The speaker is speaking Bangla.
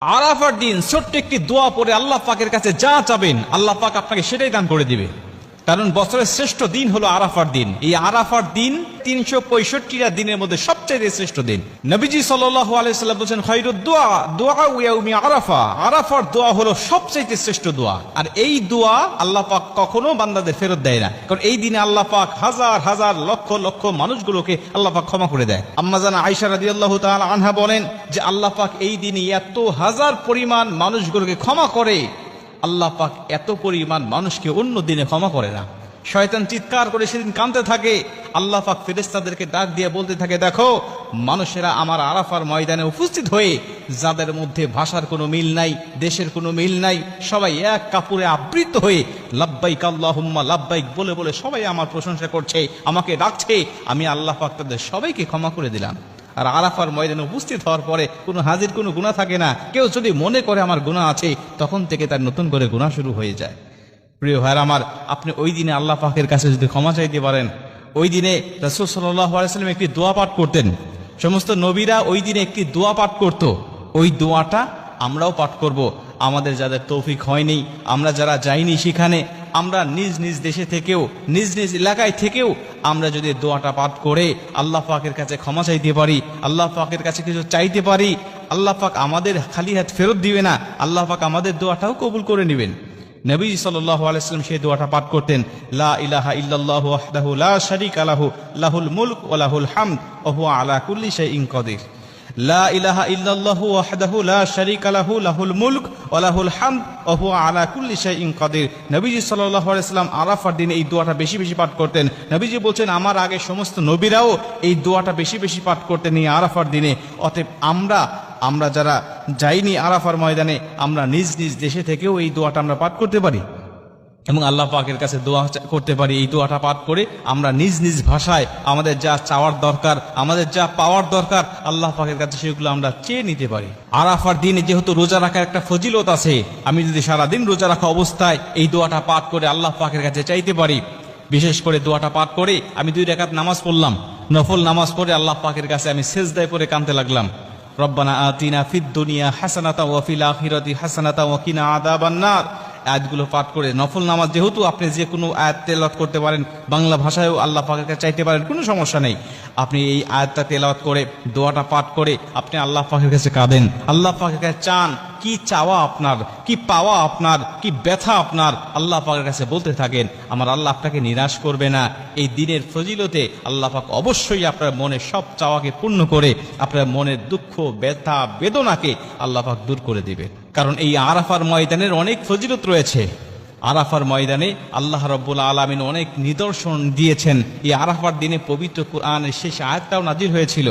আরাফার দিন ছোট্ট একটি দোয়া পড়ে আল্লাহ পাকের কাছে যা চাবেন আল্লাহ পাক আপনাকে সেটাই দান করে দিবে। কারণ বছরের শ্রেষ্ঠ দিন হলো আরাফার দিন। এই আরাফার দিন ৩৬৫টা দিনের মধ্যে সবচেয়ে শ্রেষ্ঠ দিন। নবীজি সাল্লাল্লাহু আলাইহি সাল্লাম বলেছেন, খায়রুদ দুআ দুআ ইয়াউমি আরাফা। আরাফার দোয়া হলো সবচেয়ে শ্রেষ্ঠ দোয়া। আর এই দোয়া আল্লাহ পাক কখনো বান্দাদের ফেরত দেয় না, কারণ এই দিনে আল্লাহ পাক হাজার হাজার লক্ষ লক্ষ মানুষগুলোকে আল্লাহ পাক ক্ষমা করে দেয়। আম্মা জানা আয়েশা রাদিয়াল্লাহু তাআলা আনহা বলেন যে আল্লাহ পাক এই দিনে এত হাজার পরিমাণ মানুষগুলোকে ক্ষমা করে, আল্লাহ পাক এত পরিমাণ মানুষকে অন্য দিনে ক্ষমা করে না। শয়তান চিৎকার করে সেদিন কাঁদতে থাকে। আল্লাহ পাক ফেরেশতাদেরকে ডাক দিয়ে বলতে থাকে, দেখো মানুষেরা আমার আরাফার ময়দানে উপস্থিত হয়ে যাদের মধ্যে ভাষার কোনো মিল নাই, দেশের কোনো মিল নাই, সবাই এক কাপড়ে আবৃত হয়ে লাব্বাইক আল্লাহুম্মা লাব্বাইক বলে বলে সবাই আমার প্রশংসা করছে, আমাকে ডাকছে। আমি আল্লাহ পাক তাদের সবাইকে ক্ষমা করে দিলাম। আর আরাফার ময়দানে উপস্থিত হওয়ার পরে কোনো হাজির কোনো গুনাহ থাকে না। কেউ যদি মনে করে আমার গুনাহ আছে, তখন থেকে তার নতুন করে গুনাহ শুরু হয়ে যায়। প্রিয় ভাইরা আমার, আপনি ওই দিনে আল্লাহ পাকের কাছে যদি ক্ষমা চাইতে পারেন, ওই দিনে রাসূল সাল্লাল্লাহু আলাইহি ওয়াসাল্লাম একটি দোয়া পাঠ করতেন। সমস্ত নবীরা ওই দিনে একটি দোয়া পাঠ করত। ওই দোয়াটা আমরাও পাঠ করব। আমাদের যাদের তৌফিক হয়নি, আমরা যারা যাইনি সেখানে, আমরা নিজ নিজ দেশে থেকেও, নিজ নিজ এলাকায় থেকেও আমরা যদি দোয়াটা পাঠ করে আল্লাহ পাকের কাছে ক্ষমা চাইতে পারি, আল্লাহ পাকের কাছে কিছু চাইতে পারি, আল্লাহ পাক আমাদের খালি হাত ফেরত দিবে না, আল্লাহ পাক আমাদের দোয়াটাও কবুল করে নেবেন। নবী সাল্লাল্লাহু আলাইহি ওয়াসাল্লাম সেই দোয়াটা পাঠ করতেন, লা ইলাহা ইল্লাল্লাহু ওয়াহদাহু লা শারীকা লাহু লাহুল মুলক ওয়া লাহুল হামদ ওয়া হুয়া আলা কুল্লি শাইইন কাদির। লা ইলাহা ইল্লাল্লাহু ওয়াহদাহু লা শারীকা লাহু লাহুল মুলক ওয়া লাহুল হামদ ওয়া হুয়া আলা কুল্লি শাইইন কাদির। নবীজি সাল্লাল্লাহু আলাইহি ওয়াসাল্লাম আরাফার দিনে এই দোয়াটা বেশি বেশি পাঠ করতেন। নবীজি বলছেন, আমার আগে সমস্ত নবীরাও এই দোয়াটা বেশি বেশি পাঠ করতেন এই আরাফার দিনে। অতএব আমরা যারা যাইনি আরাফার ময়দানে, আমরা নিজ নিজ দেশে থেকেও এই দোয়াটা আমরা পাঠ করতে পারি এবং আল্লাহ পাকের কাছে দোয়া করতে পারি। এই দোয়াটা পাঠ করে আমরা নিজ নিজ ভাষায় আমাদের যা চাওয়ার দরকার, আমাদের যা পাওয়ার দরকার, আল্লাহ পাকের কাছে সেগুলো আমরা চেয়ে নিতে পারি। আরাফার দিনে যেহেতু রোজা রাখার একটা ফজিলত আছে, আমি যদি সারাদিন রোজা রাখা অবস্থায় এই দোয়াটা পাঠ করে আল্লাহ পাকের কাছে চাইতে পারি, বিশেষ করে দোয়াটা পাঠ করে আমি 2 রাকাত নামাজ পড়লাম, নফল নামাজ পড়ে আল্লাহ পাকের কাছে আমি সেজদায় পড়ে কাঁদতে লাগলাম, রব্বানা আতিনা ফিদ দুনিয়া হাসানাতা ওয়া ফিল আখিরাতি হাসানাতা ওয়া কিনা আযাবান নার। আয়াতগুলো পাঠ করে নফল নামাজ, যেহেতু আপনি যে কোনো আয়াত তেলাওয়াত করতে পারেন, বাংলা ভাষায়ও আল্লাহ পাকের কাছে চাইতে পারেন, কোনো সমস্যা নেই। আপনি এই আয়াতটা তেলাওয়াত করে দোয়াটা পাঠ করে আপনি আল্লাহ পাকের কাছে কাঁদেন, আল্লাহ পাকের কাছে চান, কি চাওয়া আপনার, কি পাওয়া আপনার, কি ব্যথা আপনার, আল্লাহ পাকের কাছে বলতে থাকেন। আমার আল্লাহ আপনাকে নিরাশ করবে না। এই দিনের ফজিলতে আল্লাহ পাক অবশ্যই আপনার মনের সব চাওয়াকে পূর্ণ করে আপনার মনের দুঃখ, ব্যথা, বেদনাকে আল্লাহ পাক দূর করে দিবে। কারণ এই আরাফার ময়দানের অনেক ফজিলত রয়েছে। আরাফার ময়দানে আল্লাহ রাব্বুল আলামিন অনেক নিদর্শন দিয়েছেন। এই আরাফার দিনে পবিত্র কুরআনের শেষ আয়াতটাও নাজিল হয়েছিল,